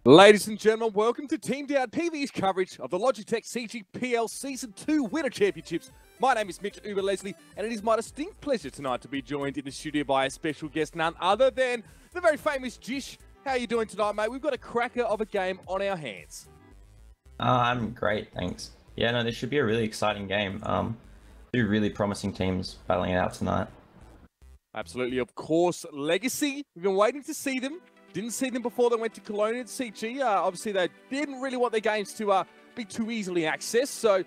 Ladies and gentlemen, welcome to Team Down PV's coverage of the Logitech CGPL Season 2 Winter Championships. My name is Mitch Uber Leslie, and it is my distinct pleasure tonight to be joined in the studio by a special guest, none other than the very famous Jish. How are you doing tonight, mate? We've got a cracker of a game on our hands. I'm great, thanks. Yeah, no, this should be a really exciting game. Two really promising teams battling it out tonight. Absolutely, of course. Lagacy, we've been waiting to see them. Didn't see them before they went to Cologne and CG. Obviously, they didn't really want their games to be too easily accessed, so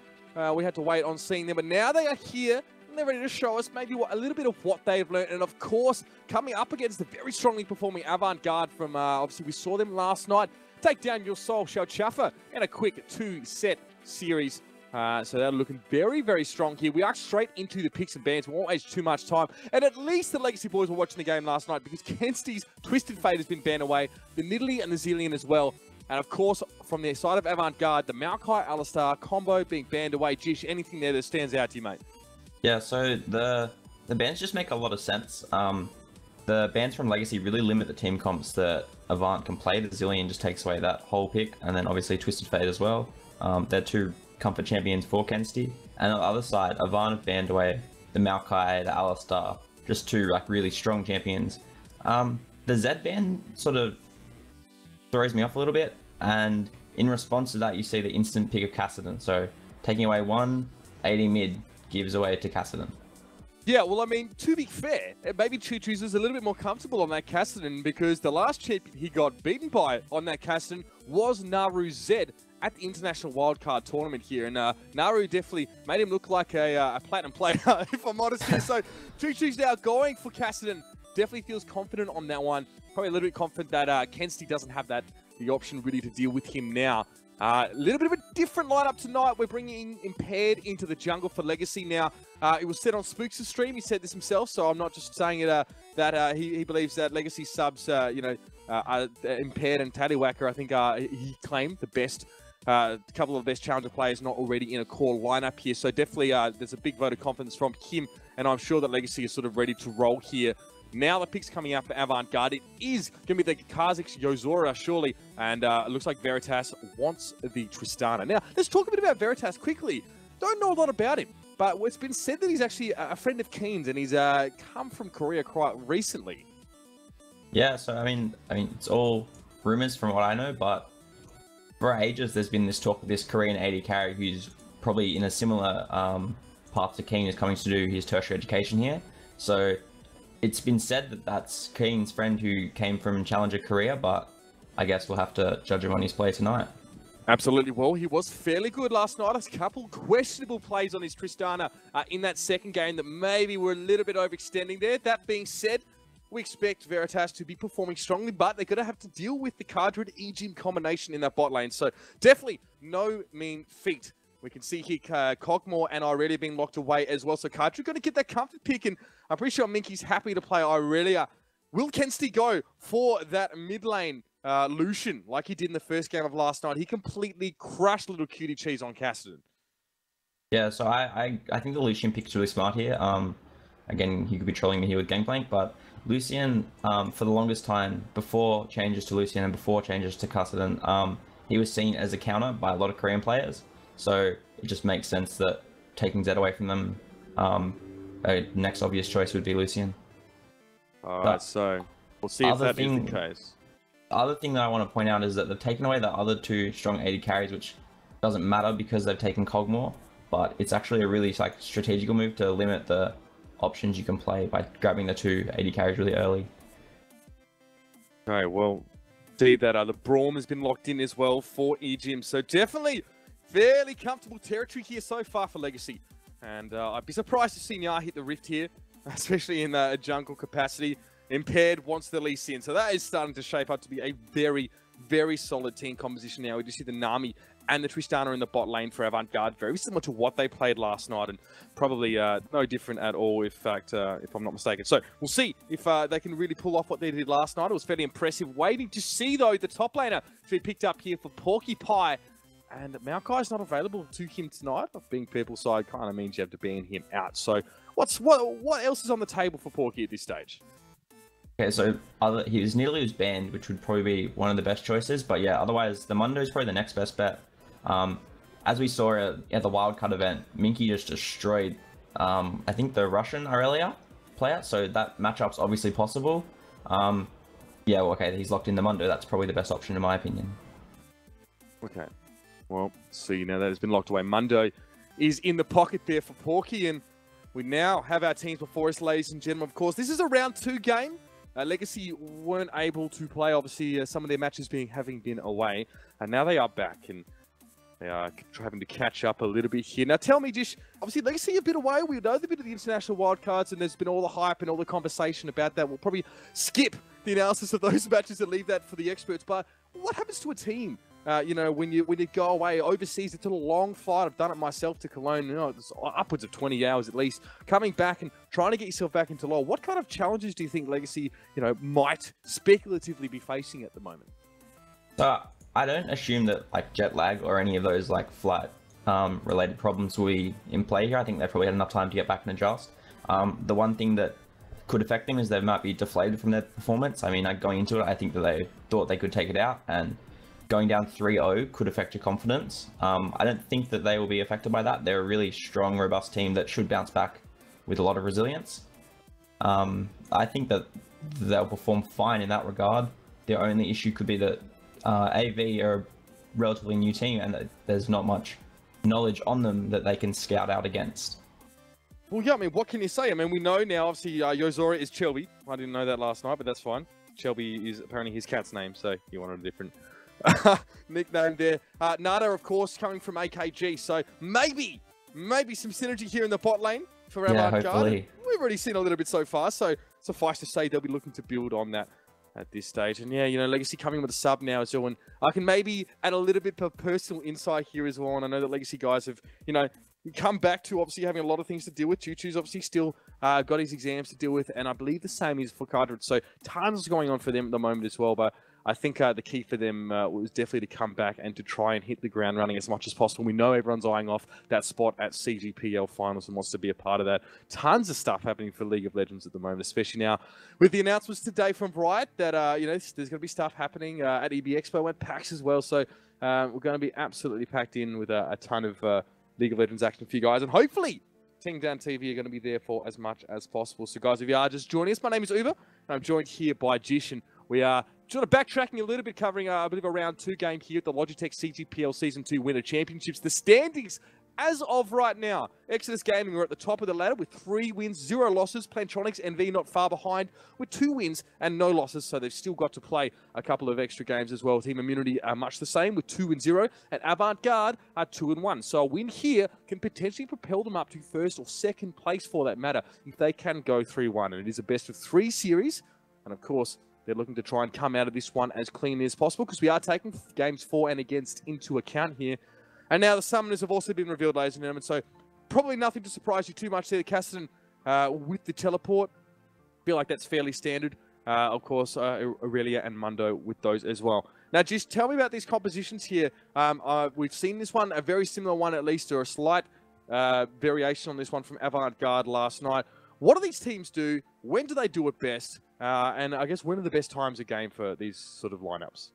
we had to wait on seeing them. But now they are here, and they're ready to show us maybe a little bit of what they've learned. And, of course, coming up against the very strongly performing Avant Garde from, obviously, we saw them last night. Take down your Soul Shell Chuffer in a quick two-set series. So they're looking very, very strong here. We are straight into the picks and bans. We won't waste too much time. And at least the Legacy boys were watching the game last night because Kensty's Twisted Fate has been banned away. The Nidalee and the Zillion as well. And of course, from the side of Avant Garde, the Maokai Alistar combo being banned away. Jish, anything there that stands out to you, mate? Yeah, so the bans just make a lot of sense. The bans from Legacy really limit the team comps that Avant can play. The Zillion just takes away that whole pick. And then obviously Twisted Fate as well. They're two comfort champions for Kensty, and on the other side, Avant have banned away the Maokai, the Alistar, just two like really strong champions. The Zed ban sort of throws me off a little bit, and in response to that, you see the instant pick of Kassadin. So taking away one, 80 mid gives away to Kassadin. Yeah, well, I mean, to be fair, maybe Choo Choo's is a little bit more comfortable on that Kassadin because the last champion he got beaten by on that Kassadin was Naru Zed at the International Wildcard Tournament here. And Naru definitely made him look like a platinum player, if I'm honest here. So Choo Choo's now going for Kassadin. Definitely feels confident on that one. Probably a little bit confident that Kensty doesn't have the option really to deal with him now. A little bit of a different lineup tonight. We're bringing Impaired into the jungle for Legacy now. It was said on Spooks' stream. He said this himself, so I'm not just saying it that he believes that Legacy subs, are Impaired and Tallywhacker. I think he claimed the best, couple of the best challenger players not already in a core lineup here. So definitely there's a big vote of confidence from him, and I'm sure that Legacy is sort of ready to roll here. Now the pick's coming out for Avant Garde. It is going to be the Kha'Zix Yozora, surely. And it looks like Veritas wants the Tristana. Now, let's talk a bit about Veritas quickly. Don't know a lot about him, but it's been said that he's actually a friend of Keen's, and he's come from Korea quite recently. Yeah, so I mean, it's all rumors from what I know, but for ages there's been this talk of this Korean 80 carry who's probably in a similar path to Keen, is coming to do his tertiary education here. So it's been said that that's Keen's friend who came from Challenger Korea, but I guess we'll have to judge him on his play tonight. Absolutely. Well, he was fairly good last night. A couple questionable plays on his Tristana in that second game that maybe were a little bit overextending there. That being said, we expect Veritas to be performing strongly, but they're going to have to deal with the Cardred E-Gym combination in that bot lane. So definitely no mean feat. We can see here Cogmore and Irelia being locked away as well. So Cardred going to get that comfort pick, and I'm pretty sure Minky's happy to play Irelia. Will Kensty go for that mid lane Lucian like he did in the first game of last night? He completely crushed little cutie cheese on Kassadin. Yeah, so I think the Lucian pick's really smart here. Again, he could be trolling me here with Gangplank, but Lucian, for the longest time, before changes to Lucian and before changes to Kassadin, he was seen as a counter by a lot of Korean players. So it just makes sense that taking Zed away from them, next obvious choice would be Lucian. Alright, so we'll see if that is the case. The other thing that I want to point out is that they've taken away the other two strong 80 carries, which doesn't matter because they've taken Cogmore, but it's actually a really strategical move to limit the options you can play by grabbing the two 80 carries really early. Okay, well, see that the Braum has been locked in as well for E-Gym, so definitely fairly comfortable territory here so far for Legacy. And I'd be surprised to see Nya hit the Rift here, especially in a jungle capacity. Impaired wants the Lee Sin. So that is starting to shape up to be a very, very solid team composition now. We just see the Nami and the Tristana in the bot lane for Avant Garde. Very similar to what they played last night, and probably no different at all, in fact, if I'm not mistaken. So we'll see if they can really pull off what they did last night. It was fairly impressive. Waiting to see, though, the top laner to be picked up here for Porcupine. And Maokai's not available to him tonight. Being purple side kind of means you have to ban him out. So what else is on the table for Porky at this stage? Okay, so his Nidalee was banned, which would probably be one of the best choices. But yeah, otherwise, the Mundo is probably the next best bet. As we saw at the wildcard event, Minky just destroyed, I think, the Russian Aurelia player. So that matchup's obviously possible. Yeah, well, okay, he's locked in the Mundo. That's probably the best option in my opinion. Okay. Well, see, now that has been locked away. Mundo is in the pocket there for Porky, and we now have our teams before us, ladies and gentlemen. Of course, this is a round 2 game. Legacy weren't able to play, obviously, some of their matches having been away, and now they are back, and they are having to catch up a little bit here. Now, tell me, Jish, obviously, Legacy a bit away. We know the bit of the international wildcards, and there's been all the hype and all the conversation about that. We'll probably skip the analysis of those matches and leave that for the experts. But what happens to a team? You know, when you go away overseas, it's a long flight. I've done it myself to Cologne. You know, it's upwards of 20 hours at least. Coming back and trying to get yourself back into LoL. What kind of challenges do you think Legacy, you know, might speculatively be facing at the moment? I don't assume that like jet lag or any of those like flight related problems will be in play here. I think they probably had enough time to get back and adjust. The one thing that could affect them is they might be deflated from their performance. I mean, going into it, I think that they thought they could take it out, and going down 3-0 could affect your confidence. I don't think that they will be affected by that. They're a really strong, robust team that should bounce back with a lot of resilience. I think that they'll perform fine in that regard. Their only issue could be that AV are a relatively new team and that there's not much knowledge on them that they can scout out against. Well, yeah, I mean, what can you say? I mean, we know now, obviously, Yozora is Shelby. I didn't know that last night, but that's fine. Shelby is apparently his cat's name, so you wanted a different nickname there. Nada, of course, coming from AKG, so maybe some synergy here in the bot lane for Avant Garde. We've already seen a little bit so far, so suffice to say they'll be looking to build on that at this stage. And yeah, you know, Legacy coming with a sub now as well, and I can maybe add a little bit of personal insight here as well, and I know that Legacy guys have, you know, come back to obviously having a lot of things to deal with. Choo-Choo's obviously still got his exams to deal with, and I believe the same is for Cartridge, so tons going on for them at the moment as well, but I think the key for them was definitely to come back and to try and hit the ground running as much as possible. We know everyone's eyeing off that spot at CGPL finals and wants to be a part of that. Tons of stuff happening for League of Legends at the moment, especially now with the announcements today from Riot that, you know, there's going to be stuff happening at EB Expo and PAX as well. So we're going to be absolutely packed in with a ton of League of Legends action for you guys. And hopefully, Ting Down TV are going to be there for as much as possible. So guys, if you are just joining us, my name is Uber, and I'm joined here by Jish, and we are sort of backtracking a little bit, covering a bit of a round 2 game here at the Logitech CGPL Season 2 Winter Championships. The standings, as of right now, Exodus Gaming are at the top of the ladder with 3 wins, 0 losses. Plantronics NV not far behind with 2 wins and no losses, so they've still got to play a couple of extra games as well. Team Immunity are much the same with 2 and 0, and Avant Garde are 2 and 1. So a win here can potentially propel them up to 1st or 2nd place for that matter if they can go 3-1. And it is a best of 3 series, and of course, they're looking to try and come out of this one as cleanly as possible because we are taking games for and against into account here. And now the summoners have also been revealed, ladies and gentlemen, so probably nothing to surprise you too much there. Cassidy with the teleport. I feel like that's fairly standard. Of course, Aurelia and Mundo with those as well. Now, just tell me about these compositions here. We've seen this one, a very similar one at least, or a slight variation on this one from Avant Garde last night. What do these teams do? When do they do it best? And I guess when are the best times a game for these sort of lineups?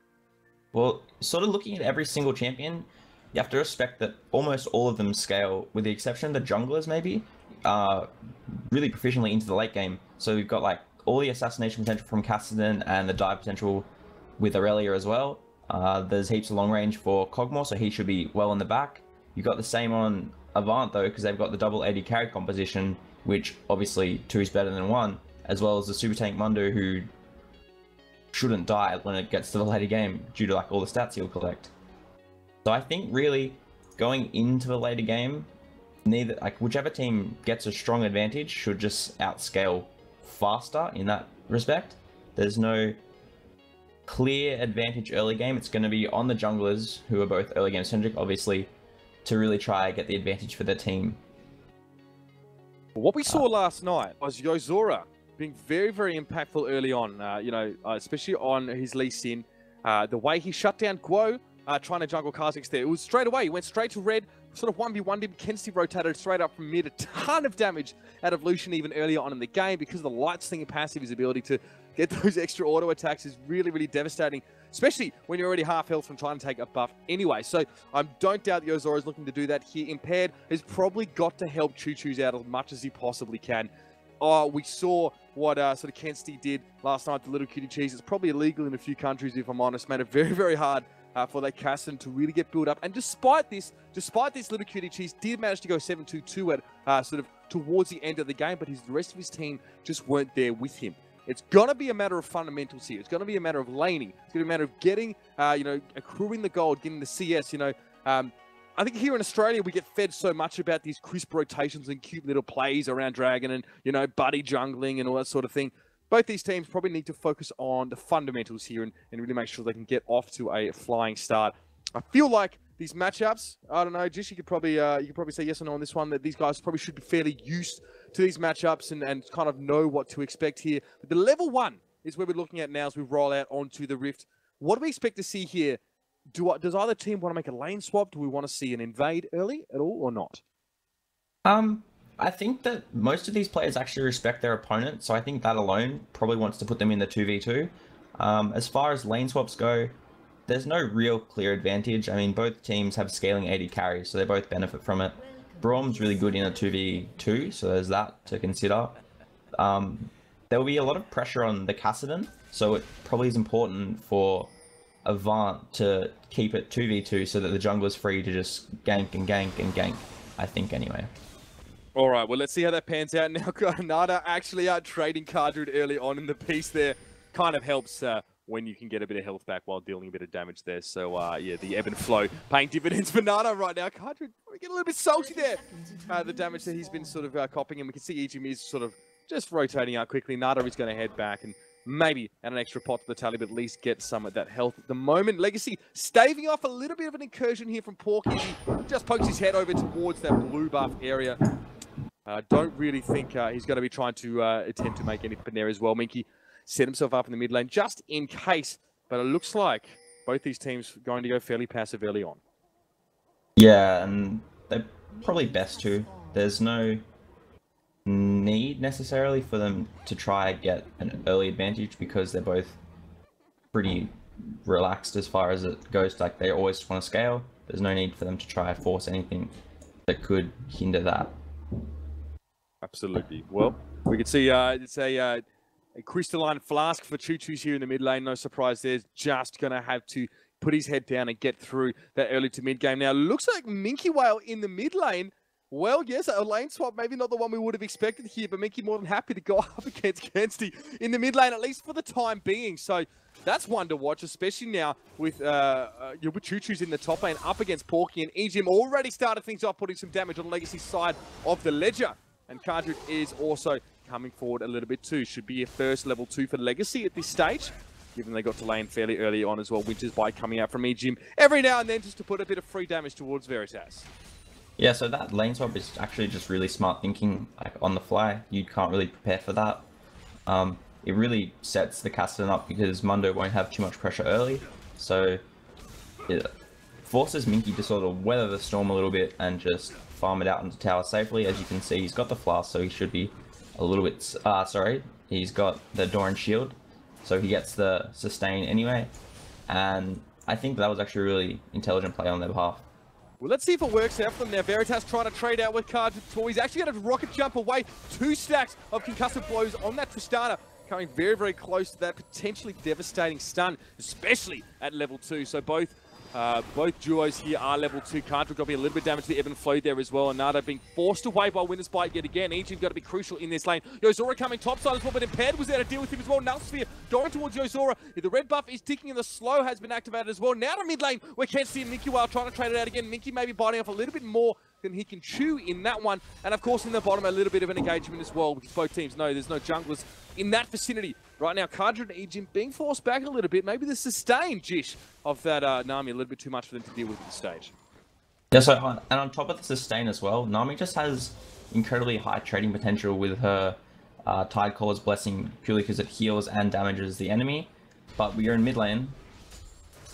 Well, sort of looking at every single champion, you have to respect that almost all of them scale, with the exception of the junglers maybe, really proficiently into the late game. So we've got like all the assassination potential from Cassidy and the dive potential with Aurelia as well. There's heaps of long range for Cogmore, so he should be well in the back. You've got the same on Avant though, because they've got the double AD carry composition, which obviously 2 is better than 1, as well as the super tank Mundo, who shouldn't die when it gets to the later game due to like all the stats he'll collect. So I think really going into the later game, neither like whichever team gets a strong advantage should just outscale faster in that respect. There's no clear advantage early game. It's going to be on the junglers, who are both early game centric, obviously, to really try and get the advantage for their team. What we saw last night was Yozora being very, very impactful early on, you know, especially on his Lee Sin. The way he shut down Guo, trying to jungle Kha'Zix there. It was straight away. He went straight to red, sort of 1v1 him. Kenzie rotated straight up from mid. A ton of damage out of Lucian even earlier on in the game because of the light slinger passive. His ability to get those extra auto attacks is really, really devastating, especially when you're already half health from trying to take a buff anyway. So I don't doubt the Yozora is looking to do that here. Impaired has probably got to help Choo Choo's out as much as he possibly can. We saw what sort of Kenzie did last night, the little cutie cheese. It's probably illegal in a few countries, if I'm honest. Made it very, very hard for that Casson to really get built up. And despite this little cutie cheese did manage to go 7-2-2 at sort of towards the end of the game, but the rest of his team just weren't there with him. It's going to be a matter of fundamentals here. It's going to be a matter of laning. It's going to be a matter of getting, accruing the gold, getting the CS, I think here in Australia, we get fed so much about these crisp rotations and cute little plays around Dragon and, buddy jungling and all that sort of thing. Both these teams probably need to focus on the fundamentals here and really make sure they can get off to a flying start. I feel like these matchups, I don't know, Jish, you could probably say yes or no on this one, that these guys probably should be fairly used to these matchups and kind of know what to expect here. But the level 1 is where we're looking at now as we roll out onto the Rift. What do we expect to see here? Does either team want to make a lane swap? Do we want to see an invade early at all or not? I think that most of these players actually respect their opponent, so I think that alone probably wants to put them in the 2v2. As far as lane swaps go, there's no real clear advantage. I mean, both teams have scaling 80 carries, so they both benefit from it. Braum's really good in a 2v2, so there's that to consider. There will be a lot of pressure on the Kassadin, so it probably is important for Avant to keep it 2v2 so that the jungler's free to just gank and gank and gank, I think, anyway. All right, well, let's see how that pans out. Now, Nada actually out trading Cardred early on in the piece there. Kind of helps when you can get a bit of health back while dealing a bit of damage there. So, yeah, the ebb and flow paying dividends for Nada right now. Cardred probably getting a little bit salty there. The damage that he's been sort of copying, and we can see Ejim is sort of just rotating out quickly. Nada is going to head back and maybe add an extra pot to the tally, but at least get some of that health at the moment. Legacy staving off a little bit of an incursion here from Porky. He just pokes his head over towards that blue buff area. Don't really think he's going to be trying to attempt to make anything there as well. Minky set himself up in the mid lane just in case, but it looks like both these teams are going to go fairly passive early on. Yeah, and they're probably best to. There's no need necessarily for them to try get an early advantage because they're both pretty relaxed as far as it goes. Like, they always want to scale. There's no need for them to try force anything that could hinder that. Absolutely. Well, we can see it's a crystalline flask for Choo Choo's here in the mid lane. No surprise there. Just going to have to put his head down and get through that early to mid game. Now, looks like Minky Whale in the mid lane. Well, yes, a lane swap, maybe not the one we would have expected here, but Minky more than happy to go up against Kenzie in the mid lane, at least for the time being. So that's one to watch, especially now with Choo Choo's in the top lane up against Porky, and Ejim already started things off, putting some damage on the Legacy side of the ledger. And Cardred is also coming forward a little bit too. Should be a first level 2 for Legacy at this stage, given they got to lane fairly early on as well. Winter's Bite coming out from Ejim every now and then just to put a bit of free damage towards Veritas. Yeah, so that lane swap is actually just really smart thinking, like on the fly. You can't really prepare for that. It really sets the Kassadin up because Mundo won't have too much pressure early. So it forces Minky to sort of weather the storm a little bit and just farm it out into tower safely. As you can see, he's got the flask, so he should be a little bit... he's got the Doran shield, so he gets the sustain anyway. And I think that was actually a really intelligent play on their behalf. Well, let's see if it works out for them now. Veritas trying to trade out with Cardred. He's actually going to rocket jump away. 2 stacks of concussive blows on that Tristana. Coming very, very close to that potentially devastating stun, especially at level 2. So both duos here are level 2. Cardred got to be a little bit damaged to the ebb and flow there as well. And Nada being forced away by Winter's Bite yet again. Ejim got to be crucial in this lane. Yozora coming topside as well, but Impaired was there to deal with him as well. Null Sphere going towards Yozora. The red buff is ticking and the slow has been activated as well. Now to mid lane, we can't see Minky Whale trying to trade it out again. Minky maybe biting off a little bit more than he can chew in that one. And of course in the bottom, a little bit of an engagement as well, because both teams know there's no junglers in that vicinity. Right now, Cardred and Ejim being forced back a little bit. Maybe the sustained Jish of that Nami a little bit too much for them to deal with at this stage. Yeah, so, and on top of the sustain as well, Nami just has incredibly high trading potential with her Tidecaller's Blessing, purely because it heals and damages the enemy. But we are in mid lane.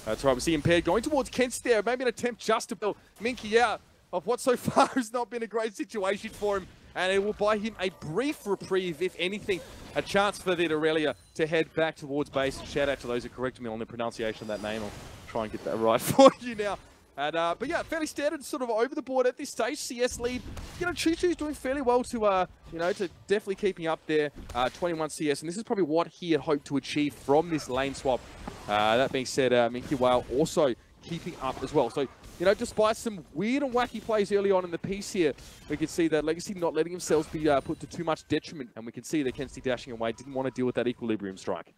That's right, we see Impaired going towards Kent there. Maybe an attempt just to build Minky out. of what so far has not been a great situation for him. And it will buy him a brief reprieve, if anything, a chance for the Aurelia to head back towards base. And shout out to those who corrected me on the pronunciation of that name. I'll try and get that right for you now. And, but yeah, fairly standard, sort of over the board at this stage. CS lead, you know, Choo Choo's doing fairly well to, you know, to definitely keeping up there. 21 CS, and this is probably what he had hoped to achieve from this lane swap. That being said, Minky Whale also keeping up as well. So, you know, despite some weird and wacky plays early on in the piece here, we can see that Lagacy not letting themselves be put to too much detriment. And we can see that Kenzie dashing away didn't want to deal with that equilibrium strike.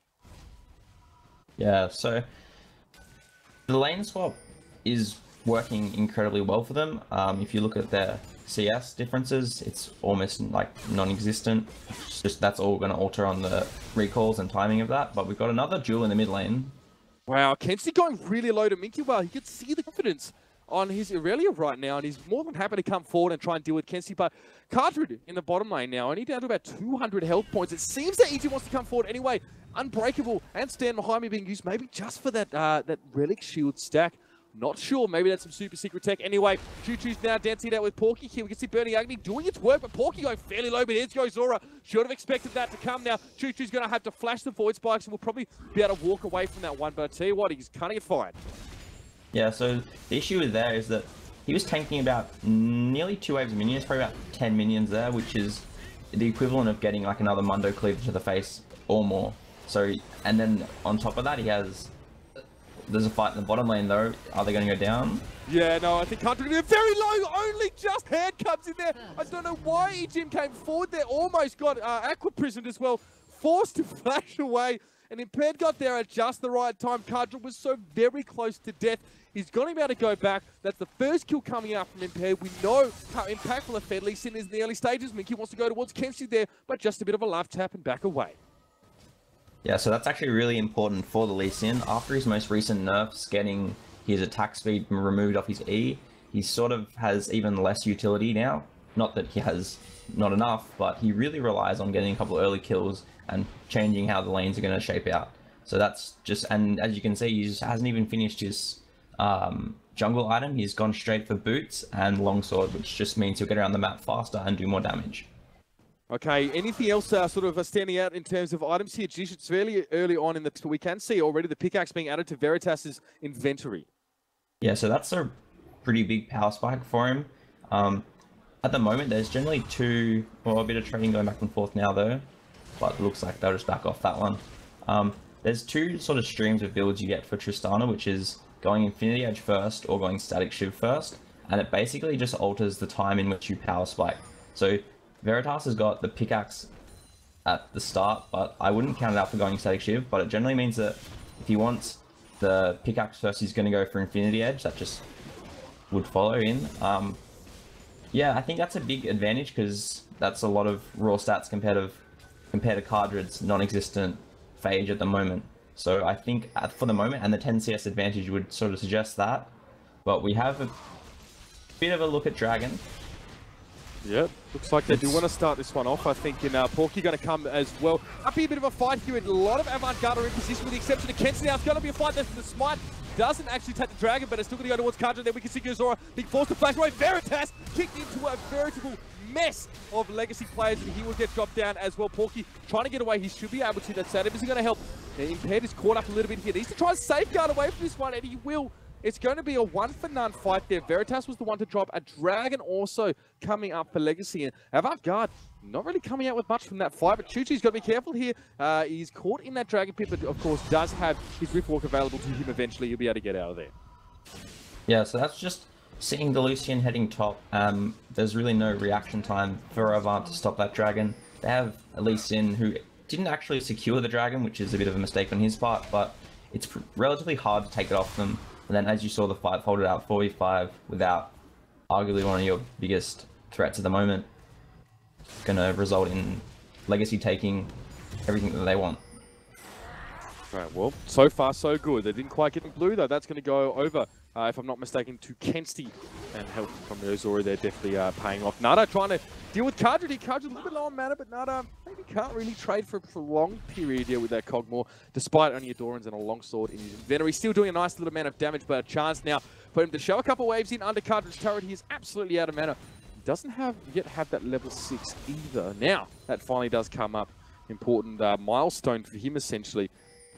Yeah, so the lane swap is working incredibly well for them. If you look at their CS differences, it's almost like non-existent. It's just that's all going to alter on the recalls and timing of that. But we've got another duel in the mid lane. Wow, Kenzie going really low to Minky Whale. You can see the confidence on his Aurelia right now, and he's more than happy to come forward and try and deal with Kenzie. But Cardred in the bottom lane now, only down to about 200 health points. It seems that EG wants to come forward anyway. Unbreakable and stand behind me being used maybe just for that that relic shield stack. Not sure, maybe that's some super secret tech. Anyway, Choo Choo's now dancing out with Porky here. We can see Burning Agony doing its work, but Porky going fairly low, but here's goes Zora. Should have expected that to come now. Choo Choo's going to have to flash the Void Spikes, and we'll probably be able to walk away from that one, but I tell you what, he's cutting it fine. Yeah, so the issue with there is that he was tanking about nearly 2 waves of minions, probably about 10 minions there, which is the equivalent of getting like another Mundo cleaver to the face or more. So, and then on top of that, he has... There's a fight in the bottom lane though. Are they going to go down? Yeah, no, I think Country very low. Only just hand comes in there. I don't know why EGM came forward there. Almost got Aqua prisoned as well. Forced to flash away. And Impaired got there at just the right time. Cardred was so very close to death. He's going to be able to go back. That's the first kill coming out from Impaired. We know how impactful a Fed Lee Sin is in the early stages. Minky wants to go towards Kenzie there, but just a bit of a life tap and back away. Yeah, so that's actually really important for the Lee Sin. After his most recent nerfs, getting his attack speed removed off his E, he sort of has even less utility now. Not that he has not enough, but he really relies on getting a couple of early kills and changing how the lanes are going to shape out. So that's just, and as you can see, he just hasn't even finished his jungle item. He's gone straight for boots and longsword, which just means he'll get around the map faster and do more damage. Okay, anything else sort of standing out in terms of items here? Jish, it's fairly early on in the... We can see already the pickaxe being added to Veritas's inventory. Yeah, so that's a pretty big power spike for him. At the moment, there's generally two... Well, a bit of trading going back and forth now, though. But it looks like they'll just back off that one. There's two sort of streams of builds you get for Tristana, which is going Infinity Edge first or going Static Shiv first. And it basically just alters the time in which you power spike. So... Veritas has got the pickaxe at the start, but I wouldn't count it out for going Static Shiv, but it generally means that if he wants the pickaxe first, he's going to go for Infinity Edge. That just would follow in. Yeah, I think that's a big advantage because that's a lot of raw stats compared to Cardred's non-existent Phage at the moment. So I think for the moment, and the 10 CS advantage would sort of suggest that, but we have a bit of a look at Dragon. Yep, looks like they do want to start this one off. I think in Porky going to come as well. Up here, a bit of a fight here, and a lot of Avant Garde are in position with the exception of Kenzie. Now it's going to be a fight there for the Smite. Doesn't actually take the Dragon, but it's still going to go towards Cardred. Then we can see Gazora being forced to flash away. Veritas kicked into a veritable mess of Legacy players, and he will get dropped down as well. Porky trying to get away. He should be able to. That Saturn isn't going to help. Now, Impaired is caught up a little bit here. He needs to try and safeguard away from this one, and he will. It's going to be a one-for-none fight there. Veritas was the one to drop. A Dragon also coming up for Legacy. And Avant Garde not really coming out with much from that fight, but Choo Choo's got to be careful here. He's caught in that Dragon Pit, but of course does have his Rift Walk available to him eventually. He'll be able to get out of there. Yeah, so that's just seeing the Lucian heading top. There's really no reaction time for Avant to stop that Dragon. They have Lee Sin, who didn't actually secure the Dragon, which is a bit of a mistake on his part, but it's relatively hard to take it off them. And then, as you saw, the fight folded out 4v5 without arguably one of your biggest threats at the moment. It's going to result in Legacy taking everything that they want. Right, well, so far so good. They didn't quite get in blue, though. That's going to go over, if I'm not mistaken, to Kenzie. And help from Ozora, they're definitely paying off. Nada trying to deal with Cardred. Cardred a little bit low on mana, but Nada maybe can't really trade for a prolonged period here with that Cogmore, despite only a Doran's and a longsword in his inventory. Still doing a nice little amount of damage, but a chance now for him to show a couple waves in under Cartridge turret. He is absolutely out of mana. He doesn't yet have that level 6 either. Now, that finally does come up. Important milestone for him, essentially.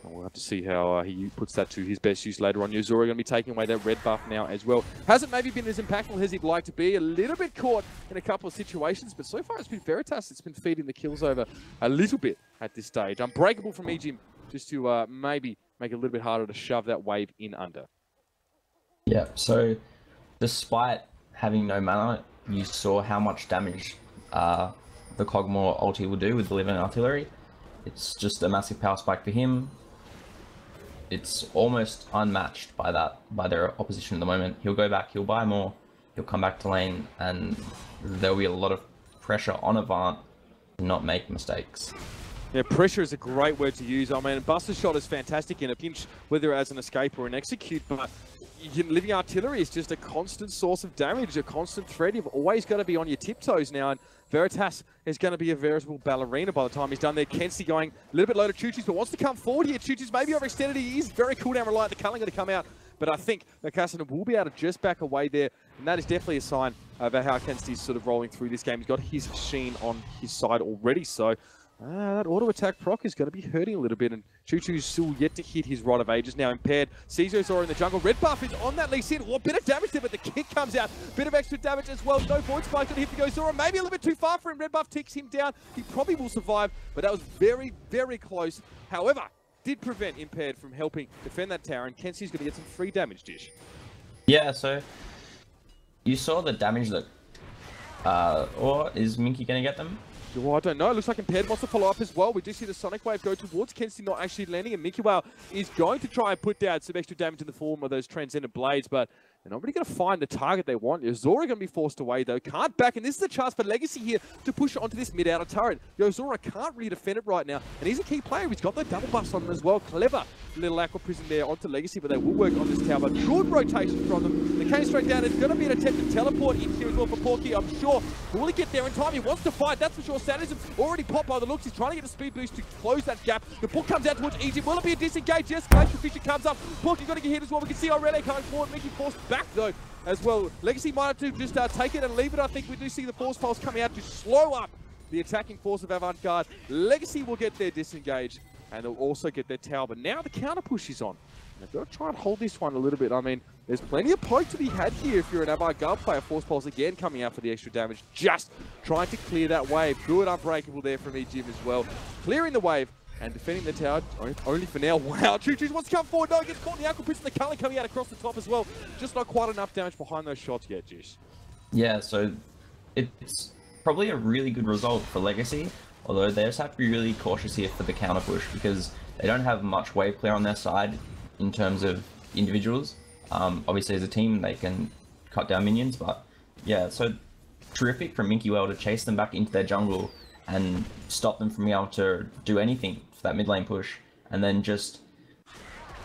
We'll have to see how he puts that to his best use later on. Yozora going to be taking away that red buff now as well. Hasn't maybe been as impactful as he'd like to be. A little bit caught in a couple of situations, but so far it's been Veritas that's been feeding the kills over a little bit at this stage. Unbreakable from EGIM just to maybe make it a little bit harder to shove that wave in under. Yeah, so despite having no mana, you saw how much damage the Cogmore ulti will do with the Living Artillery. It's just a massive power spike for him. It's almost unmatched by their opposition at the moment. He'll go back, he'll buy more, he'll come back to lane, and there'll be a lot of pressure on Avant to not make mistakes. Yeah, pressure is a great word to use. I mean, Buster Shot is fantastic in a pinch, whether as an escape or an execute, but Living Artillery is just a constant source of damage, a constant threat. You've always got to be on your tiptoes now, and Veritas is going to be a veritable ballerina by the time he's done there. Kenzie going a little bit low to Choo-Choo's, but wants to come forward here. Choo-Choo's maybe overextended. He is very cooldown reliant. The Culling going to come out, but I think the Cassidy will be able to just back away there, and that is definitely a sign of how Kenzie's sort of rolling through this game. He's got his Sheen on his side already, so that auto attack proc is going to be hurting a little bit, and Choo-Choo's still yet to hit his Rod of Ages. Now impaired. Caesar's in the jungle. Red buff is on that Lee Sin. Oh, a bit of damage there, but the kick comes out. Bit of extra damage as well. No Void Spike going to hit the Yozora. Maybe a little bit too far for him. Red buff ticks him down. He probably will survive, but that was very, very close. However, did prevent Impaired from helping defend that tower, and Kenzie's going to get some free damage, Dish. Yeah, so you saw the damage that... or is Minky going to get them? Well, I don't know. It looks like Impaired wants to follow up as well. We do see the Sonic Wave go towards Kenzie, not actually landing, and Mickey Wow is going to try and put down some extra damage in the form of those Transcendent Blades, but they're not really going to find the target they want. Yozora going to be forced away, though. Can't back, and this is a chance for Lagacy here to push onto this mid-outer turret. Yozora can't really defend it right now, and he's a key player. He's got the double buffs on him as well. Clever little Aqua Prison there onto Lagacy, but they will work on this tower. Good rotation from them. They came straight down. It's going to be an attempt to teleport in here as well for Porky, I'm sure. Will he get there in time? He wants to fight, that's for sure. Sadism already popped by the looks. He's trying to get a speed boost to close that gap. The book comes out towards Egypt. Will it be a disengage? Yes, Glacial Fissure comes up. Porky going to get hit as well. We can see Aurelia coming forward. Mickey forced back, though, as well. Legacy might have to just take it and leave it. I think we do see the Force Pulse coming out to slow up the attacking force of Avant Garde. Legacy will get their disengage, and they'll also get their tower. But now the counter push is on. They've got to try and hold this one a little bit. I mean, there's plenty of poke to be had here if you're an Avant Garde player. Force Pulse again coming out for the extra damage. Just trying to clear that wave. Good Unbreakable there from EGIM as well. Clearing the wave and defending the tower only for now. Wow, Choo-Choo wants to come forward. No, gets caught in the Aqua Prison. The Culling coming out across the top as well. Just not quite enough damage behind those shots yet, Jish. Yeah, so it's probably a really good result for Legacy, although they just have to be really cautious here for the counter push because they don't have much wave clear on their side in terms of individuals. Obviously as a team they can cut down minions, but yeah, so terrific from Minky Well to chase them back into their jungle and stop them from being able to do anything for that mid lane push, and then just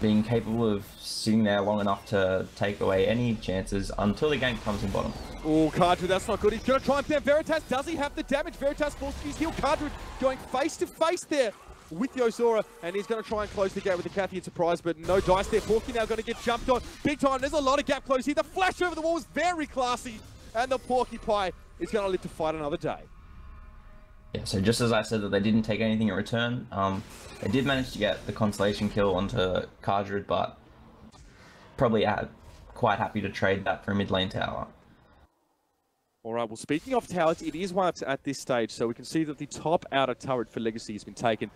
being capable of sitting there long enough to take away any chances until the gank comes in bottom. Oh, Cardred, that's not good. He's going to try and down Veritas. Does he have the damage? Veritas forced to use heal. Cardred going face to face there with Yozora, and he's going to try and close the gap with the Cathian Surprise, but no dice there. Porky now going to get jumped on big time. There's a lot of gap close here. The flash over the wall is very classy, and the Porcupine is going to live to fight another day. Yeah, so just as I said that they didn't take anything in return, they did manage to get the consolation kill onto Cardred, but probably quite happy to trade that for a mid lane tower. All right, well, speaking of towers, it is one up at this stage, so we can see that the top outer turret for Legacy has been taken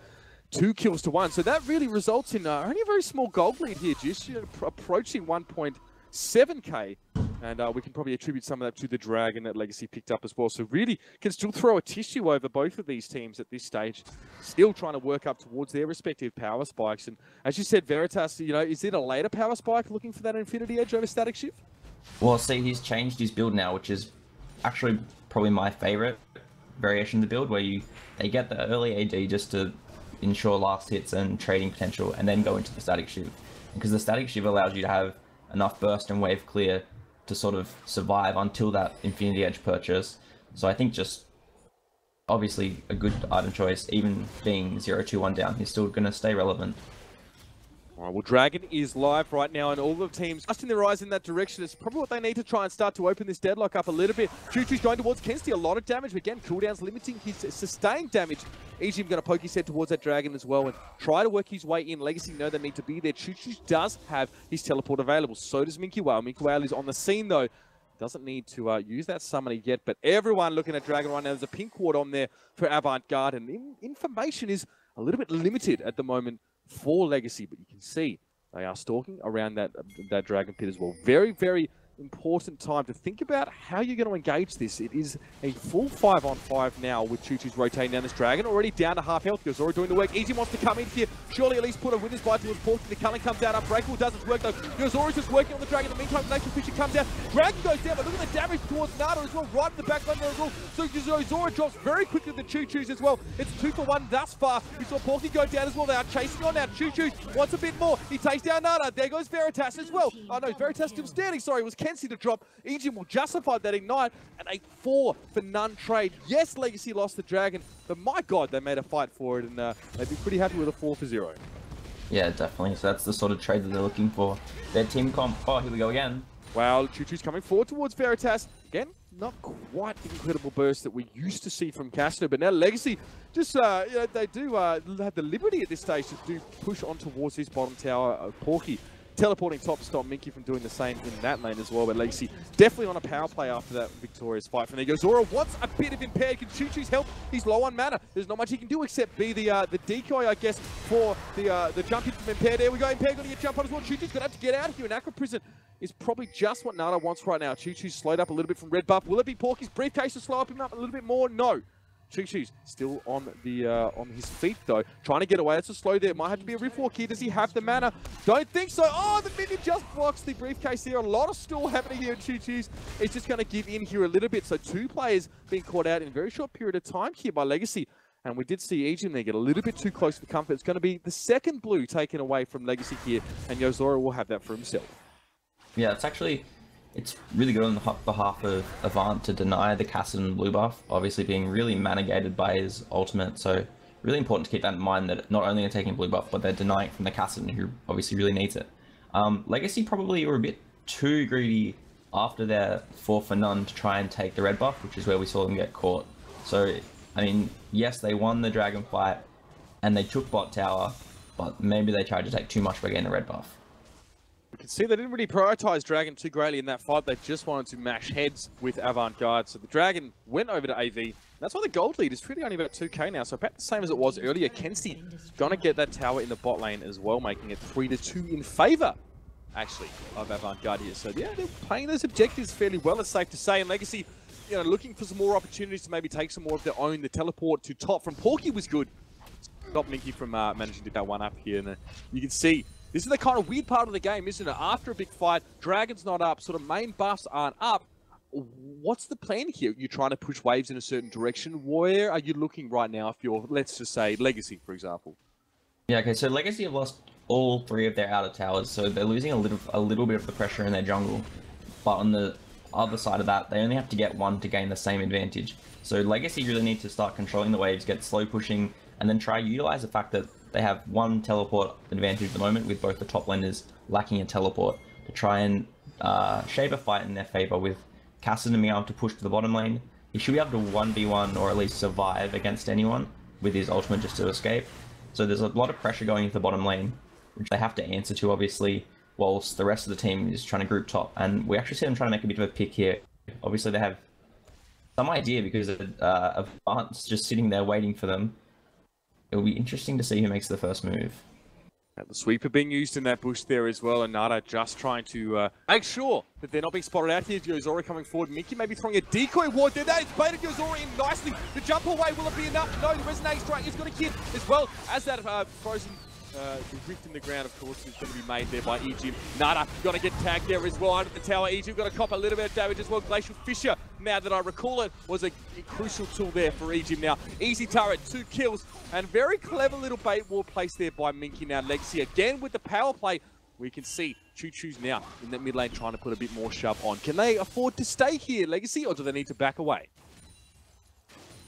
2 kills to 1. So that really results in only a very small gold lead here, just approaching 1.7k. And we can probably attribute some of that to the Dragon that Legacy picked up as well. So really can still throw a tissue over both of these teams at this stage. Still trying to work up towards their respective power spikes. And as you said, Veritas, you know, is it a later power spike looking for that Infinity Edge over Static Shift? Well, see, he's changed his build now, which is actually probably my favorite variation of the build, where they get the early AD just to ensure last hits and trading potential, and then go into the Static Shiv. Because the Static Shiv allows you to have enough burst and wave clear to sort of survive until that Infinity Edge purchase. So I think just obviously a good item choice, even being 0-2-1 down, he's still going to stay relevant. All right, well, Dragon is live right now, and all the teams casting their eyes in that direction. It's probably what they need to try and start to open this deadlock up a little bit. Choo-Choo's going towards Kensti, a lot of damage. Again, cooldown's limiting his sustained damage. EGM going to poke his head towards that Dragon as well and try to work his way in. Lagacy know they need to be there. Choo-Choo does have his teleport available. So does Minky Whale. Minky Whale is on the scene, though. Doesn't need to use that summoner yet, but everyone looking at Dragon right now. There's a pink ward on there for Avant Garde, and information is a little bit limited at the moment for Lagacy, but you can see they are stalking around that Dragon Pit as well. Very, very important time to think about how you're going to engage this. It is a full 5-on-5 now with Choo-Choo's rotating down this Dragon. Already down to half health. Goes already doing the work. Easy wants to come in here. Surely at least put a winner's bite towards Porky. The Cullen comes down. Unbreakable doesn't work though. Yozori's just working on the Dragon. In the meantime, Nature Fisher comes down. Dragon goes down, but look at the damage towards Nada as well. Right in the back line there as well. So Yozora drops very quickly to the Choo-Choos as well. It's 2-for-1 thus far. We saw Porky go down as well. They are chasing on now. Choo-Choos wants a bit more. He takes down Nada. There goes Veritas as well. Oh no, Veritas still standing. Sorry, it was Kensi to drop. EGM will justify that ignite, and a 4-for-none trade. Yes, Lagacy lost the Dragon, but my God, they made a fight for it, and they'd be pretty happy with a 4-for-0. Yeah, definitely. So that's the sort of trade that they're looking for. Their team comp. Oh, here we go again. Wow, Choo-Choo's coming forward towards Veritas. Again, not quite the incredible burst that we used to see from Casino, but now Lagacy just, they do have the liberty at this stage to do push on towards his bottom tower. Porky teleporting top to stop Minky from doing the same in that lane as well, but Lagacy definitely on a power play after that victorious fight. From there goes Zora wants a bit of impaired. Can Choo-Choo's help? He's low on mana. There's not much he can do except be the decoy, I guess, for the jump in from impaired. There we go. Impaired going to get jump on as well. Choo-Choo's going to have to get out of here. And Aqua Prison is probably just what Nada wants right now. Choo-Choo's slowed up a little bit from red buff. Will it be Porky's briefcase to slow up him up a little bit more? No. Choo-Choo's still on his feet though, trying to get away. That's a slow there. Might have to be a riff walk here. Does he have the mana? Don't think so. Oh, the minion just blocks the briefcase here. A lot of stall happening here. Choo-Choo's is just going to give in here a little bit. So 2 players being caught out in a very short period of time here by Lagacy. And we did see EGM there get a little bit too close for comfort. It's going to be the second blue taken away from Lagacy here, and Yozora will have that for himself. Yeah, it's really good on the behalf of Avant to deny the Kassadin blue buff, obviously being really mana-gated by his ultimate, so really important to keep that in mind that not only are they taking blue buff, but they're denying it from the Kassadin, who obviously really needs it. Lagacy probably were a bit too greedy after their 4-for-none to try and take the red buff, which is where we saw them get caught. So, I mean, yes, they won the Dragon fight, and they took bot tower, but maybe they tried to take too much by getting the red buff. You can see they didn't really prioritize Dragon too greatly in that fight. They just wanted to mash heads with Avant Garde. So the Dragon went over to AV. That's why the gold lead is really only about 2k now. So about the same as it was earlier. Kensi gonna get that tower in the bot lane as well, making it 3-2 in favor, actually, of Avant Garde here. So yeah, they're playing those objectives fairly well, it's safe to say. And Lagacy, you know, looking for some more opportunities to maybe take some more of their own. The teleport to top from Porky was good. Stopped Minky from managing to get that one up here. And you can see, this is the kind of weird part of the game, isn't it? After a big fight, Dragon's not up, sort of main buffs aren't up. What's the plan here? You're trying to push waves in a certain direction. Where are you looking right now if you're, let's just say, Lagacy, for example? Yeah, okay, so Lagacy have lost all 3 of their outer towers, so they're losing a little bit of the pressure in their jungle. But on the other side of that, they only have to get 1 to gain the same advantage. So Lagacy really need to start controlling the waves, get slow pushing, and then try utilize the fact that they have 1 teleport advantage at the moment, with both the top laners lacking a teleport, to try and shape a fight in their favor, with Kassadin being able to push to the bottom lane. He should be able to 1v1 or at least survive against anyone with his ultimate just to escape. So there's a lot of pressure going into the bottom lane, which they have to answer to, obviously, whilst the rest of the team is trying to group top. And we actually see them trying to make a bit of a pick here. Obviously they have some idea because of Avant's just sitting there waiting for them. It'll be interesting to see who makes the first move. The sweeper being used in that bush there as well, and Nada just trying to make sure that they're not being spotted out here. Yozora coming forward. Minky maybe throwing a decoy ward there. That is baited Yozora in nicely. The jump away, will it be enough? No, the resonating strike is going to hit as well as that frozen the rift in the ground, of course, is going to be made there by EGM. Nada going to get tagged there as well under the tower. EGM going to cop a little bit of damage as well. Glacial Fissure, now that I recall it, was a crucial tool there for EGM now. Easy turret, 2 kills, and very clever little bait wall placed there by Minky now. Lagacy again with the power play. We can see Choo-Choo's now in that mid lane trying to put a bit more shove on. Can they afford to stay here, Lagacy, or do they need to back away?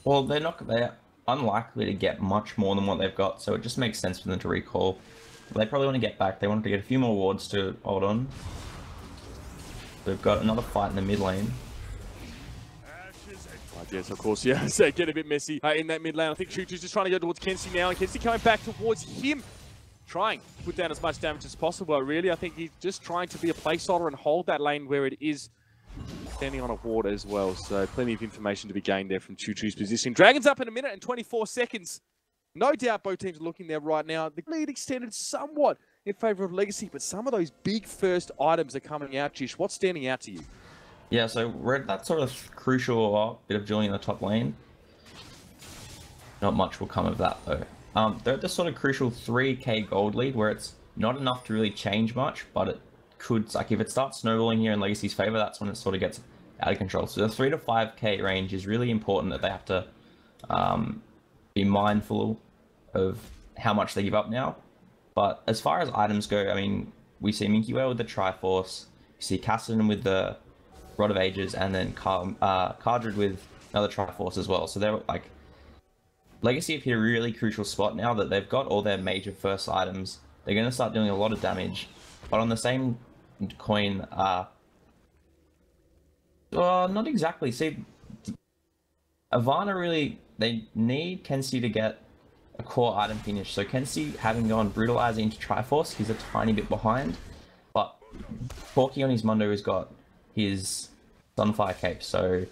Well, they're unlikely to get much more than what they've got, so it just makes sense for them to recall. They probably want to get back. They want to get a few more wards to hold on. They've got another fight in the mid lane. Yes, of course, yeah. So get a bit messy in that mid lane. I think Chuchu's just trying to go towards Kenzie now, and Kenzie coming back towards him, trying to put down as much damage as possible. Really, I think he's just trying to be a placeholder and hold that lane where it is, standing on a ward as well. So plenty of information to be gained there from Chuchu's position. Dragon's up in a minute and 24 seconds. No doubt both teams are looking there right now. The lead extended somewhat in favor of Lagacy, but some of those big first items are coming out, Jish. What's standing out to you? Yeah, so we're at that sort of crucial bit of Julian in the top lane. Not much will come of that though. They're at the sort of crucial 3k gold lead where it's not enough to really change much, but it could, like if it starts snowballing here in Lagacy's favor, that's when it sort of gets out of control. So the 3 to 5k range is really important, that they have to be mindful of how much they give up now. But as far as items go, I mean, we see Minkieware with the Triforce, we see Cassidy with the Rod of Ages, and then Cardred with another Triforce as well. So they're like, Lagacy have hit a really crucial spot now that they've got all their major first items. They're going to start doing a lot of damage, but on the same coin, not exactly. See, Avant really, they need Kenzie to get a core item finish. So Kenzie, having gone Brutalizer into Triforce, he's a tiny bit behind, but Porky on his Mundo has got his Sunfire Cape, so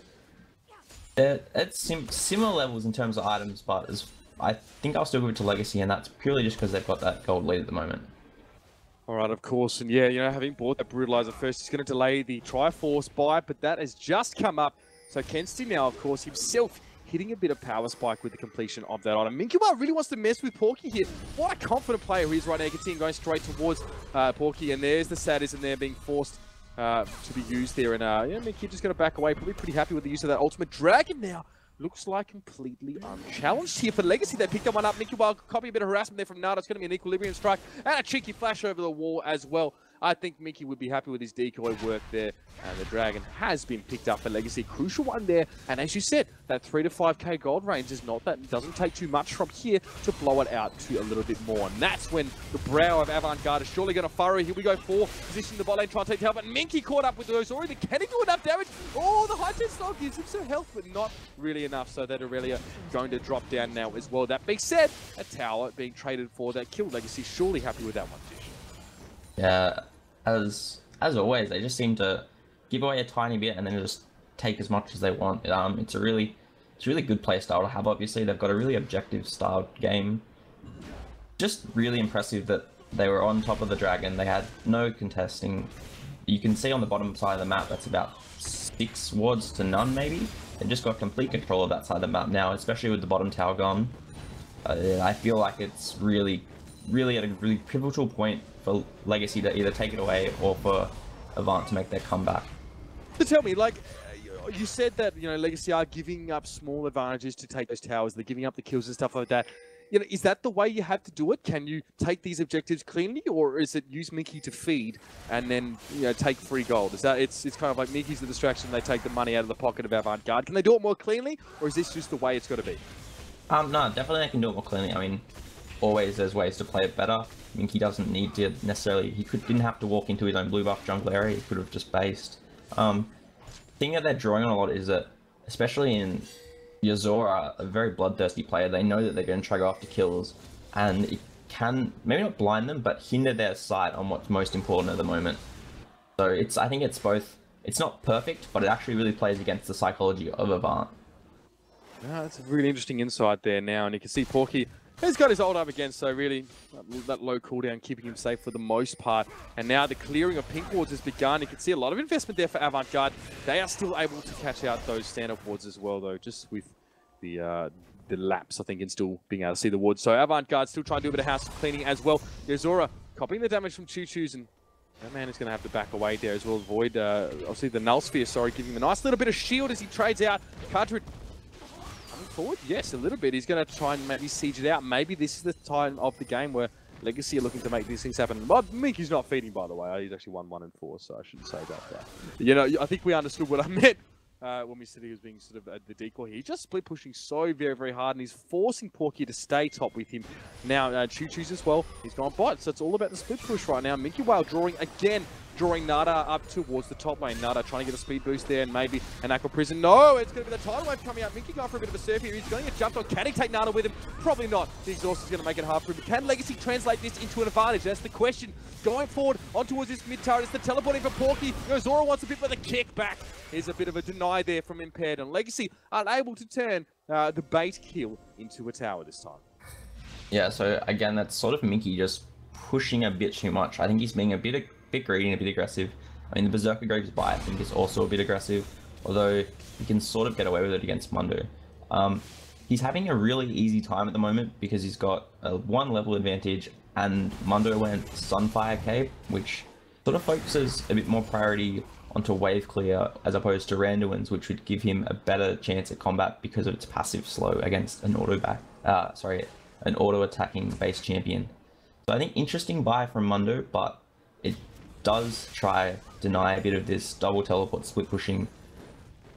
it's similar levels in terms of items, but I think I'll still give it to Lagacy, and that's purely just because they've got that gold lead at the moment. All right, of course, and yeah, you know, having bought that Brutalizer first, he's going to delay the Triforce buy, but that has just come up. So Kenzie now, of course, himself hitting a bit of power spike with the completion of that item. Minkieware really wants to mess with Porky here. What a confident player he is right now. You can see him going straight towards Porky, and there's the Sadism there being forced to be used there, and yeah, Minky just going to back away. Probably pretty happy with the use of that ultimate. Dragon now looks like completely unchallenged here for Lagacy. They picked that one up. Minkieware copy a bit of harassment there from Nada. It's going to be an equilibrium strike and a cheeky flash over the wall as well. I think Minky would be happy with his decoy work there. And the Dragon has been picked up for Lagacy. Crucial one there. And as you said, that 3 to 5k gold range is not that. It doesn't take too much from here to blow it out to a little bit more. And that's when the brow of Avant Garde is surely going to furrow. Here we go for position the bot lane, trying to take the help. But Minky caught up with those already. Can he do enough damage? Oh, the high tech stock gives him some health, but not really enough. So that Aurelia going to drop down now as well. That being said, a tower being traded for that killed Lagacy. Surely happy with that one, Tish. Yeah, as always, they just seem to give away a tiny bit and then just take as much as they want. It's a really good play style to have. Obviously, they've got a really objective style game. Just really impressive that they were on top of the Dragon. They had no contesting. You can see on the bottom side of the map that's about 6 wards to none, maybe. They've just got complete control of that side of the map now, especially with the bottom tower gone. I feel like it's really at a really pivotal point for Lagacy to either take it away or for Avant to make their comeback. So tell me, like, you said that, you know, Lagacy are giving up small advantages to take those towers. They're giving up the kills and stuff like that. You know, is that the way you have to do it? Can you take these objectives cleanly, or is it use Minky to feed and then, you know, take free gold? Is that it's kind of like Minky's the distraction, they take the money out of the pocket of Avant Garde. Can they do it more cleanly, or is this just the way it's got to be? No, definitely they can do it more cleanly. I mean, always there's ways to play it better. Minky doesn't need to necessarily, didn't have to walk into his own blue buff jungle area, he could have just based. The thing that they're drawing on a lot is that, especially in Yozora, a very bloodthirsty player, they know that they're going to try to go after kills, and it can, maybe not blind them, but hinder their sight on what's most important at the moment. So I think it's both, it's not perfect, but it actually really plays against the psychology of Avant. Yeah, that's a really interesting insight there now, and you can see Porky has got his ult up again, so really that low cooldown keeping him safe for the most part. And now the clearing of pink wards has begun. You can see a lot of investment there for Avant Garde. They are still able to catch out those standard wards as well, though, just with the lapse, I think, and still being able to see the wards. So Avant Garde still trying to do a bit of house cleaning as well. Yozora copying the damage from Chuchu's, and that man is going to have to back away there as well. Avoid, obviously, the Null Sphere, giving him a nice little bit of shield as he trades out. Cardred forward? Yes, a little bit. He's going to try and maybe siege it out. Maybe this is the time of the game where Lagacy are looking to make these things happen. But Minky's not feeding, by the way. He's actually 1-1-4, so I shouldn't say about that. You know, I think we understood what I meant when we said he was being sort of the decoy. He's just split pushing so very, very hard, and he's forcing Porky to stay top with him. Now, Choo Choo's as well. He's gone bot, so it's all about the split push right now. Minky Whale drawing Nada up towards the top lane. Nada trying to get a speed boost there and maybe an Aqua Prison. No, it's going to be the tidal wave coming out. Minky going for a bit of a surf here. He's going to get jumped on. Can he take Nada with him? Probably not. The exhaust is going to make it hard for him. But can Legacy translate this into an advantage? That's the question. Going forward on towards this mid turret. It's the teleporting for Porky. Zora wants a bit with a kick back. Here's a bit of a deny there from Impaired. And Legacy unable to turn the bait kill into a tower this time. Yeah, so again, that's sort of Minky just pushing a bit too much. I think he's being a bit greedy and a bit aggressive. I mean, the Berserker Graves buy, I think, is also a bit aggressive, although he can sort of get away with it against Mundo. He's having a really easy time at the moment because he's got a 1 level advantage, and Mundo went Sunfire Cape, which sort of focuses a bit more priority onto wave clear as opposed to Randuin's, which would give him a better chance at combat because of its passive slow against an an auto attacking base champion. So I think interesting buy from Mundo, but it does try deny a bit of this double teleport split pushing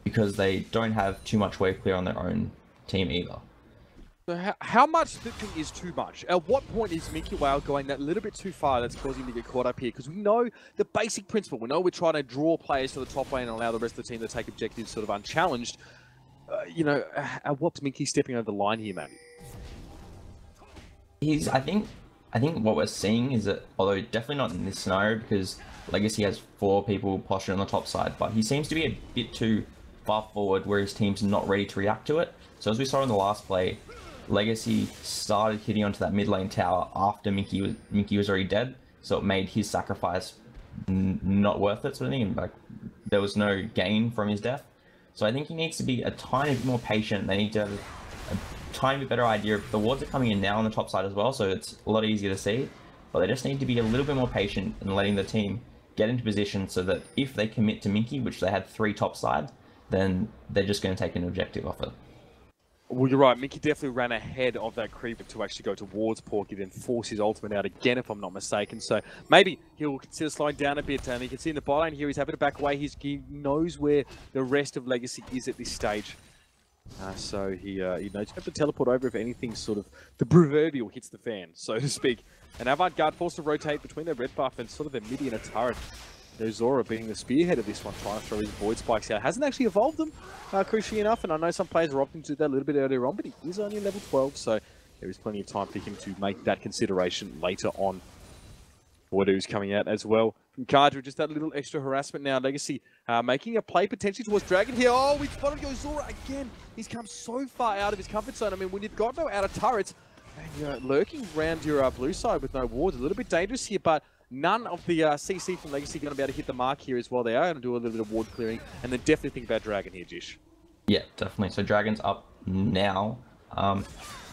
because they don't have too much wave clear on their own team either. So how much splitting is too much? At what point is Minky Whale going that little bit too far that's causing him to get caught up here? Because we know the basic principle. We know we're trying to draw players to the top lane and allow the rest of the team to take objectives sort of unchallenged. You know, at what Minky stepping over the line here, man? I think what we're seeing is that, although definitely not in this scenario because Legacy has 4 people postured on the top side, but he seems to be a bit too far forward where his team's not ready to react to it. So as we saw in the last play, Legacy started hitting onto that mid lane tower after Minky was already dead, so it made his sacrifice not worth it, sort of thing. Like, there was no gain from his death. So I think he needs to be a tiny bit more patient. They need to have a tiny bit better idea. The wards are coming in now on the top side as well, so it's a lot easier to see. But they just need to be a little bit more patient in letting the team get into position so that if they commit to Minky, which they had 3 top sides, then they're just going to take an objective off it. Well, you're right. Minky definitely ran ahead of that creep to actually go towards Porky, then force his ultimate out again, if I'm not mistaken. So maybe he'll consider slowing down a bit. And you can see in the bot lane here, he's having to back away. He knows where the rest of Legacy is at this stage. So he knows you have to teleport over if anything sort of the proverbial hits the fan, so to speak. And Avant Garde forced to rotate between their red buff and sort of their midi and a turret. Zora being the spearhead of this one, trying to throw his void spikes out. Hasn't actually evolved them, crucially enough, and I know some players are opting to do that a little bit earlier on, but he is only level 12, so there is plenty of time for him to make that consideration later on. Woodo's coming out as well from Kadra, just that little extra harassment now. Legacy making a play potentially towards Dragon here. Oh, we spotted Zora again. He's come so far out of his comfort zone. I mean, when you've got no outer turrets, and you're lurking around your blue side with no wards, a little bit dangerous here, but none of the CC from Legacy going to be able to hit the mark here as well. They are going to do a little bit of ward clearing, and then definitely think about Dragon here, Jish. Yeah, definitely. So Dragon's up now.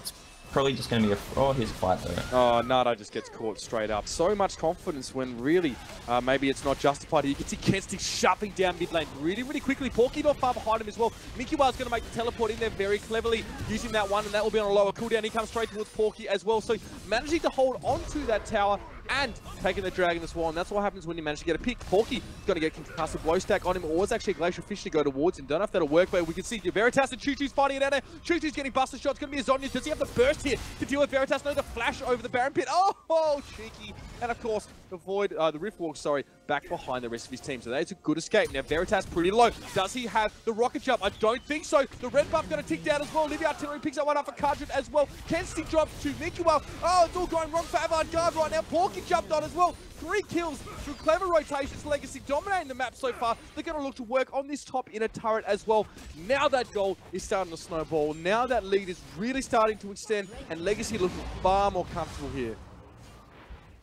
It's probably just going to be here's a fight though. Oh, Nada just gets caught straight up. So much confidence when really maybe it's not justified. You can see Kenstick shoving down mid lane really, really quickly. Porky not far behind him as well. Minky Whale's going to make the teleport in there very cleverly, using that one, and that will be on a lower cooldown. He comes straight towards Porky as well. So managing to hold onto that tower and taking the Dragon as well. And that's what happens when you manage to get a pick. Porky going to get concussive blow stack on him. Or was actually a Glacial Fish to go towards him. Don't know if that'll work, but we can see Veritas and Choo Choo's fighting it out there. Choo Choo's getting buster shots. Going to be a Zhonya's. Does he have the burst here to deal with Veritas? No, the flash over the Baron Pit. Oh, cheeky. And of course, the Rift Walk, back behind the rest of his team. So that's a good escape. Now, Veritas pretty low. Does he have the rocket jump? I don't think so. The red buff going to tick down as well. Livy Artillery picks up one up for Cartridge as well. Kenstick drops to Minky Whale. Oh, it's all going wrong for Avant Garde right now. Porky jumped on as well. 3 kills through clever rotations. Legacy dominating the map so far. They're going to look to work on this top inner turret as well. Now that goal is starting to snowball. Now that lead is really starting to extend, and Legacy looking far more comfortable here.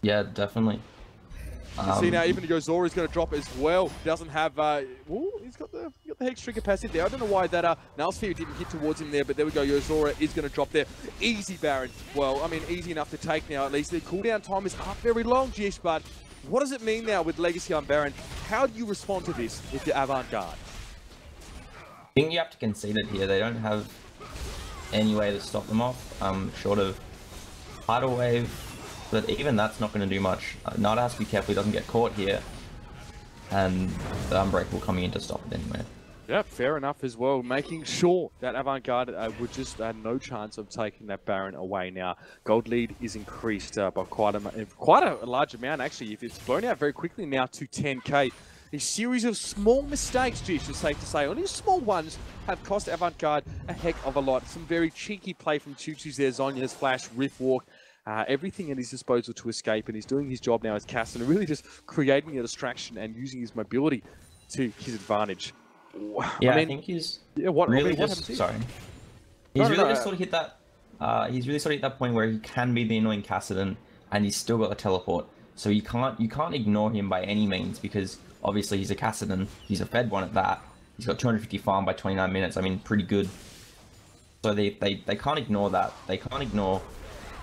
Yeah, definitely. You can see now even Zora is going to drop as well. Doesn't have, he's got the Hex Trigger passive there. I don't know why that Null Sphere didn't hit towards him there, but there we go. Zora is going to drop there. Easy Baron. Well, I mean, easy enough to take now at least. The cooldown time is not very long, Jish, but what does it mean now with Legacy on Baron? How do you respond to this with the Avant Garde? I think you have to concede it here. They don't have any way to stop them off, short of Tidal Wave. But even that's not going to do much. Nada has to be careful he doesn't get caught here. And the Unbreakable coming in to stop it anyway. Yeah, fair enough as well. Making sure that Avant Garde would just had no chance of taking that Baron away now. Gold lead is increased by quite a large amount, actually. If it's blown out very quickly now to 10k. A series of small mistakes, Jish, is safe to say. Only small ones have cost Avant Garde a heck of a lot. Some very cheeky play from Choo-Choo's there. Zonya's flash, Rift Walk. Everything at his disposal to escape, and he's doing his job now as Caster, really just creating a distraction and using his mobility to his advantage. Yeah, I think he's really just sorry. He's really just sort of hit that. He's really sort of hit that point where he can be the annoying Cassidy, and he's still got the teleport. So you can't ignore him by any means, because obviously he's a Cassidy. He's a Fed one at that. He's got 250 farm by 29 minutes. I mean, pretty good. So they can't ignore that. They can't ignore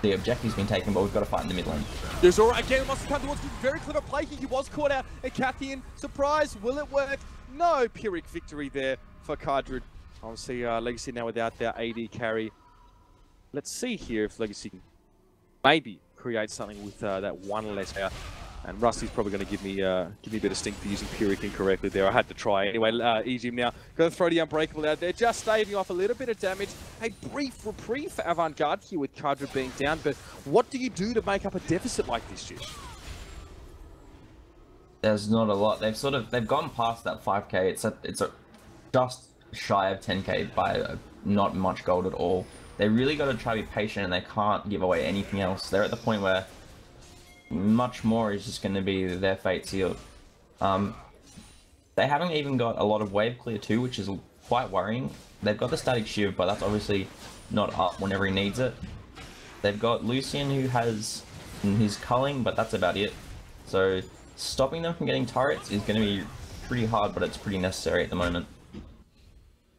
the objective's been taken, but we've got to fight in the mid lane. There's alright again, wants to come towards him. Very clever play here. He was caught out. And Cathian, surprise, will it work? No, Pyrrhic victory there for Cardred. Obviously, Lagacy now without their AD carry. Let's see here if Lagacy can maybe create something with that one less player. And Rusty's probably going to give me a bit of stink for using Pyrrhic incorrectly there. I had to try anyway. Egypt now going to throw the Unbreakable out there, just staving off a little bit of damage. A brief reprieve for Avant Garde here with Cardred being down, but what do you do to make up a deficit like this, Jish? There's not a lot. They've gone past that 5k. It's just shy of 10k by not much gold at all. They really got to try to be patient, and they can't give away anything else. They're at the point where much more is just going to be their fate sealed. They haven't even got a lot of wave clear too, which is quite worrying. They've got the static shiv, but that's obviously not up whenever he needs it. They've got Lucian, who has his culling, but that's about it. So stopping them from getting turrets is going to be pretty hard, but it's pretty necessary at the moment.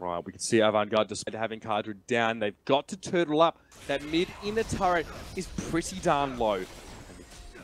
Right, we can see Avant Garde, despite having Cardred down, they've got to turtle up. That mid-inner turret is pretty darn low.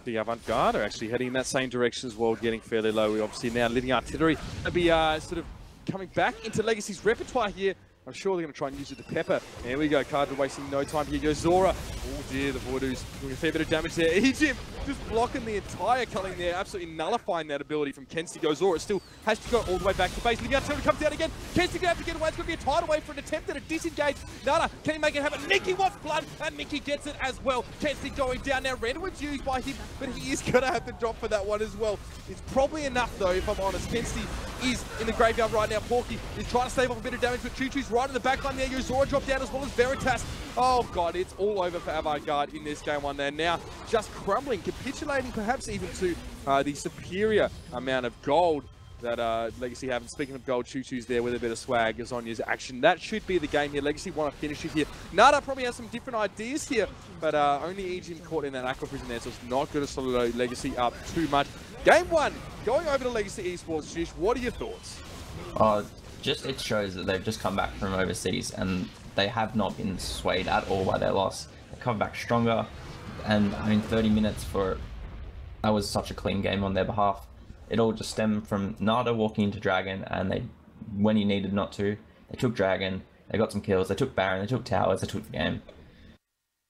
The Avant Garde are actually heading in that same direction as well, getting fairly low. We obviously now Living Artillery going to be sort of coming back into Lagacy's repertoire here. I'm sure they're going to try and use it to pepper. There we go, Cardred wasting no time. Here goes Zora. Oh dear, the Voodoo's doing a fair bit of damage there. Egypt just blocking the entire culling there, absolutely nullifying that ability from Kenzie. Goes Zora, still has to go all the way back to base. Living Artillery comes down again. Kenzie going to have to get away. It's going to be a tidal wave for an attempt at a disengage. Nada, can he make it happen? Nikki wants blood, and Mickey gets it as well. Kenzie going down now. Randallwood's used by him, but he is going to have to drop for that one as well. It's probably enough though, if I'm honest. Kenzie is in the graveyard right now. Porky is trying to stave off a bit of damage, but Choo-Choo's right in the back line there. Zora dropped down as well as Veritas. Oh god, it's all over for Avant Garde in this game one there. Now just crumbling, capitulating perhaps even to the superior amount of gold that Lagacy have. And speaking of gold, Choo-Choo's there with a bit of swag as Zonya's action. That should be the game here. Lagacy want to finish it here. Nada probably has some different ideas here, but only EGM caught in that Aqua Prison there, so it's not going to slow Lagacy up too much. Game one, going over to Lagacy Esports. Jish, what are your thoughts? It shows that they've just come back from overseas, and they have not been swayed at all by their loss. They come back stronger, and I mean 30 minutes that was such a clean game on their behalf. It all just stemmed from Nada walking into Dragon, and when he needed not to, they took Dragon, they got some kills, they took Baron, they took towers, they took the game.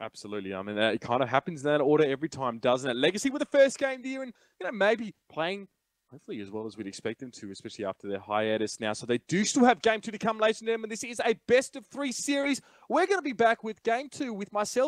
Absolutely. I mean, it kind of happens in that order every time, doesn't it? Lagacy with the first game of the year, and maybe playing hopefully as well as we'd expect them to, especially after their hiatus now. So they do still have game 2 to come later in them, and this is a best of 3 series. We're going to be back with game 2 with myself